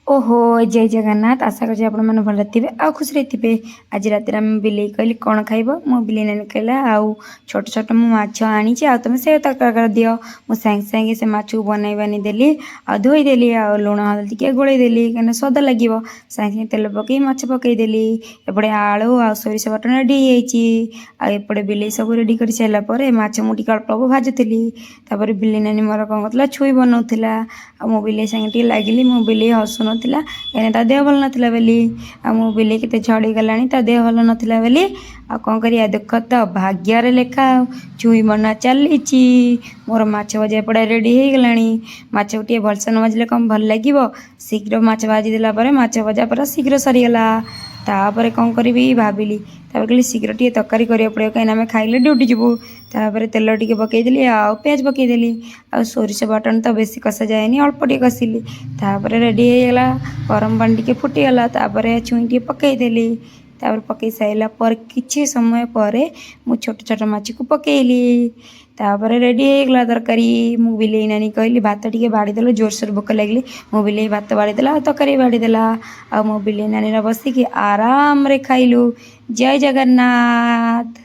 ओहो जय जगन्नाथ आशा कर आपण मैंने भल थे आ खुश थे। आज रात बिले कहली कौन खाइब मो बिले नानी कहला आउ छोट छोट मु माछ आनी तुम से तरकार दियो मु सांगे सांगे से माछ को बनई बानी देली आ धोईदेली आ लुण हल्दी टे गोलई देली कहीं स्वाद लगे सांगे सांगे तेल पकई माछ पकईदेली एपटे आलू आ सोरिष बटन रेडी आएपटे बिले सब रेडी कर सारापर माछ मुझे अल्प अल्प भाजुली बिले नानी मोर कौन कर छुई बनाऊला आ मो बिले सांगे टे लगिली मो बिले हसुन नथिला एने ता देह भल नथिला बेली आ मो बिले केते झड़ी गलानी ता देह भल नथिला बेली आ कोन करिया दुख त भाग्य रे लेखा चुई बना चलीची मोर माछ भजा पड़ा रेडी हे गलानी माछ उठिए भलसे न भाजले कम भल लागिवो शीघ्र माछ भाजी देला परे माछ भजा पूरा शीघ्र सरी गला तापर कौन करी भाविली कहली शीघ्र टे तरकारी करिया पड़े कहीं आम खाइले ड्यूटी जीवु तापर तेल टे पकईदेली आ प्याज पकईदेली आ सोरिष बटन तो बेसी कषा जाएनी अल्प टे कषिली तापर रेडी होगा गरम पानी टे फुटीगला छुई टे पकईदेली पकई सारा पर किछि समय पर मु छोट छोट माछ को पकईली तापर रेडी होगा तरकारी मु बिले नानी कहली भात टे बाड़ीदेल जोरसोर भोक लगे मो बिले भात बाड़ीदेला तरकारी बाड़ीदेला आ मो बिले नानी बसिकी आराम रे खाइलु। जय जगन्नाथ।